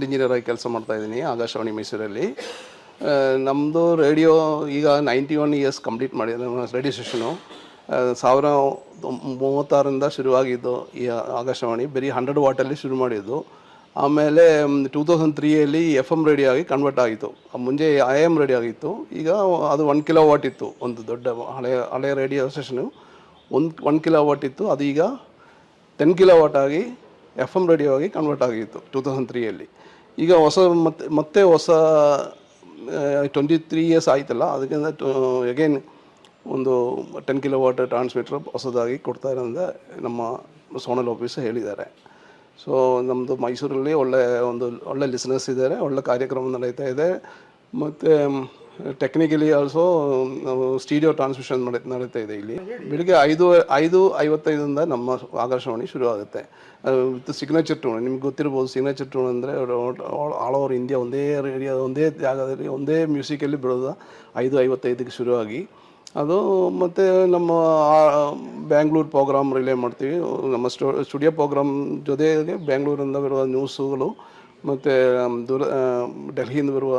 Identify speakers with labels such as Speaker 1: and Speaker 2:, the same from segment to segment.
Speaker 1: Engineer ಆಗಿ ಕೆಲಸ ಮಾಡ್ತಾ ಇದ್ದೀನಿ ಆಕಾಶವಾಣಿ ಮೈಸೂರಲ್ಲಿ. ನಮ್ಮದು ರೇಡಿಯೋ ಈಗ 91 ಇಯರ್ಸ್ ಕಂಪ್ಲೀಟ್ ಮಾಡಿದೆ. ನಮ್ಮ ರೇಡಿಯೋ ಸ್ಟೇಷನು 1936ರಿಂದ ಶುರುವಾಗಿದ್ದು ಈ ಆಕಾಶವಾಣಿ. ಬರೀ 100 ವಾಟಲ್ಲಿ ಶುರು ಮಾಡಿದ್ದು. ಆಮೇಲೆ 2003ಯಲ್ಲಿ FM ರೇಡಿಯೋ ಆಗಿ ಕನ್ವರ್ಟ್ ಆಗಿತ್ತು. ಮುಂಚೆ AM ರೇಡಿಯೋ ಆಗಿತ್ತು. ಈಗ ಅದು 1 ಕಿಲೋ ವಾಟ್ ಇತ್ತು. ಒಂದು ದೊಡ್ಡ ಹಳೆಯ ರೇಡಿಯೋ ಸ್ಟೇಷನು 1 ಕಿಲೋ ವಾಟ್ ಇತ್ತು. ಅದು ಈಗ 10 ಕಿಲೋ ವಾಟ್ ಆಗಿ FM ರೇಡಿಯೋ ಆಗಿ ಕನ್ವರ್ಟ್ ಆಗಿತ್ತು 2003ಯಲ್ಲಿ. ಈಗ ಮತ್ತೆ ಹೊಸ 23 ಇಯರ್ಸ್ ಆಯ್ತಲ್ಲ, ಅದಕ್ಕಿಂತ ಅಗೇನ್ ಒಂದು 10 ಕಿಲೋ ವಾಟ್ ಟ್ರಾನ್ಸ್ಮಿಟರ್ ಹೊಸದಾಗಿ ಕೊಡ್ತಾ ಇರೋದ್ರಿಂದ ನಮ್ಮ ಸೋನಲ್ ಆಫೀಸ್ ಹೇಳಿದ್ದಾರೆ. ಸೊ ನಮ್ಮದು ಮೈಸೂರಲ್ಲಿ ಒಳ್ಳೆ ಲಿಸನರ್ಸ್ ಇದ್ದಾರೆ, ಒಳ್ಳೆ ಕಾರ್ಯಕ್ರಮ ನಡೀತಾ ಇದೆ. ಮತ್ತು ಟೆಕ್ನಿಕಲಿ ಆಲ್ಸೋ ನಾವು ಸ್ಟೀರಿಯೋ ಟ್ರಾನ್ಸ್ಮಿಷನ್ ನಡೀತಾ ಇದೆ. ಇಲ್ಲಿ ಬೆಳಿಗ್ಗೆ 5:55 ನಮ್ಮ ಆಕಾಶವಾಣಿ ಶುರು ಆಗುತ್ತೆ ವಿತ್ ಸಿಗ್ನೇಚರ್ ಟೂನ್. ನಿಮ್ಗೆ ಗೊತ್ತಿರ್ಬೋದು ಸಿಗ್ನೇಚರ್ ಟೂನ್ ಅಂದರೆ ಆಲ್ ಓವರ್ ಇಂಡಿಯಾ ಒಂದೇ ರೇಡಿಯೋ, ಒಂದೇ ಜಾಗದಲ್ಲಿ, ಒಂದೇ ಮ್ಯೂಸಿಕಲ್ಲಿ ಬರೋದು 5:55ಕ್ಕೆ ಶುರುವಾಗಿ ಅದು. ಮತ್ತು ನಮ್ಮ ಬ್ಯಾಂಗ್ಳೂರು ಪ್ರೋಗ್ರಾಮ್ ರಿಲೇ ಮಾಡ್ತೀವಿ. ನಮ್ಮ ಸ್ಟುಡಿಯೋ ಪ್ರೋಗ್ರಾಮ್ ಜೊತೆಗೆ ಬ್ಯಾಂಗ್ಳೂರಿಂದ ಬರುವ ನ್ಯೂಸುಗಳು ಮತ್ತು ಡೆಲ್ಲಿಯಿಂದ ಬರುವ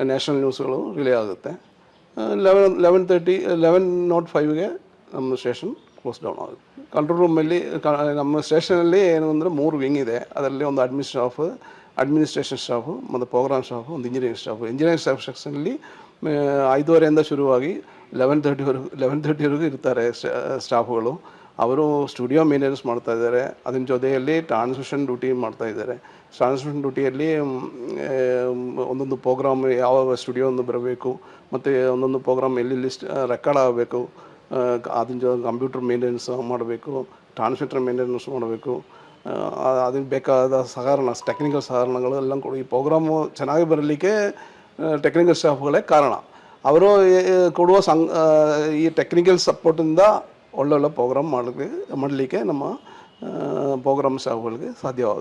Speaker 1: ನ್ಯಾಷನಲ್ ನ್ಯೂಸ್ಗಳು ರಿಲೇ ಆಗುತ್ತೆ. 11:05ಗೆ ನಮ್ಮ ಸ್ಟೇಷನ್ ಕ್ಲೋಸ್ ಡೌನ್ ಆಗುತ್ತೆ. ಕಂಟ್ರೋಲ್ ರೂಮಲ್ಲಿ ನಮ್ಮ ಸ್ಟೇಷನಲ್ಲಿ ಏನು ಅಂದರೆ 3 ವಿಂಗ್ ಇದೆ. ಅದರಲ್ಲಿ ಒಂದು ಅಡ್ಮಿನಿಸ್ಟ್ರೇಷನ್ ಸ್ಟಾಫು, ಮತ್ತು ಪ್ರೋಗ್ರಾಮ್ ಸ್ಟಾಫು, ಒಂದು ಇಂಜಿನಿಯರಿಂಗ್ ಸ್ಟಾಫು. ಇಂಜಿನಿಯರಿಂಗ್ ಸ್ಟಾಫ್ ಸೆಕ್ಷನಲ್ಲಿ 5:30ಯಿಂದ ಶುರುವಾಗಿ 11:30ವರೆಗೂ ಇರ್ತಾರೆ ಸ್ಟಾಫುಗಳು. ಅವರು ಸ್ಟುಡಿಯೋ ಮೇಂಟೆನೆನ್ಸ್ ಮಾಡ್ತಾಯಿದ್ದಾರೆ. ಅದರ ಜೊತೆಯಲ್ಲಿ ಟ್ರಾನ್ಸ್ಮಿಷನ್ ಡ್ಯೂಟಿ ಮಾಡ್ತಾಯಿದ್ದಾರೆ. ಟ್ರಾನ್ಸ್ಮಿಷನ್ ಡ್ಯೂಟಿಯಲ್ಲಿ ಒಂದೊಂದು ಪ್ರೋಗ್ರಾಮ್ ಯಾವ ಸ್ಟುಡಿಯೋಂದು ಬರಬೇಕು, ಮತ್ತು ಒಂದೊಂದು ಪ್ರೋಗ್ರಾಮ್ ಎಲ್ಲಿ ರೆಕಾರ್ಡ್ ಆಗಬೇಕು, ಅದನ್ನ ಕಂಪ್ಯೂಟರ್ ಮೇಂಟೆನೆನ್ಸ್ ಮಾಡಬೇಕು, ಟ್ರಾನ್ಸ್ಮಿಟರ್ ಮೇಂಟೆನೆನ್ಸ್ ಮಾಡಬೇಕು. ಅದಕ್ಕೆ ಬೇಕಾದ ಟೆಕ್ನಿಕಲ್ ಸಹಕಾರಗಳು ಎಲ್ಲ ಕೊಡಿ. ಈ ಪ್ರೋಗ್ರಾಮು ಚೆನ್ನಾಗಿ ಬರಲಿಕ್ಕೆ ಟೆಕ್ನಿಕಲ್ ಸ್ಟಾಫ್ಗಳೇ ಕಾರಣ. ಅವರು ಕೊಡುವ ಈ ಟೆಕ್ನಿಕಲ್ ಸಪೋರ್ಟಿಂದ ಒಳ್ಳೊಳ್ಳೆ ಪ್ರೋಗ್ರಾಮ್ ಮಾಡಲಿಕ್ಕೆ ನಮ್ಮ ಪ್ರೋಗ್ರಾಮ್ ಸ್ಟಾಫ್ಗಳಿಗೆ ಸಾಧ್ಯವಾಗುತ್ತೆ.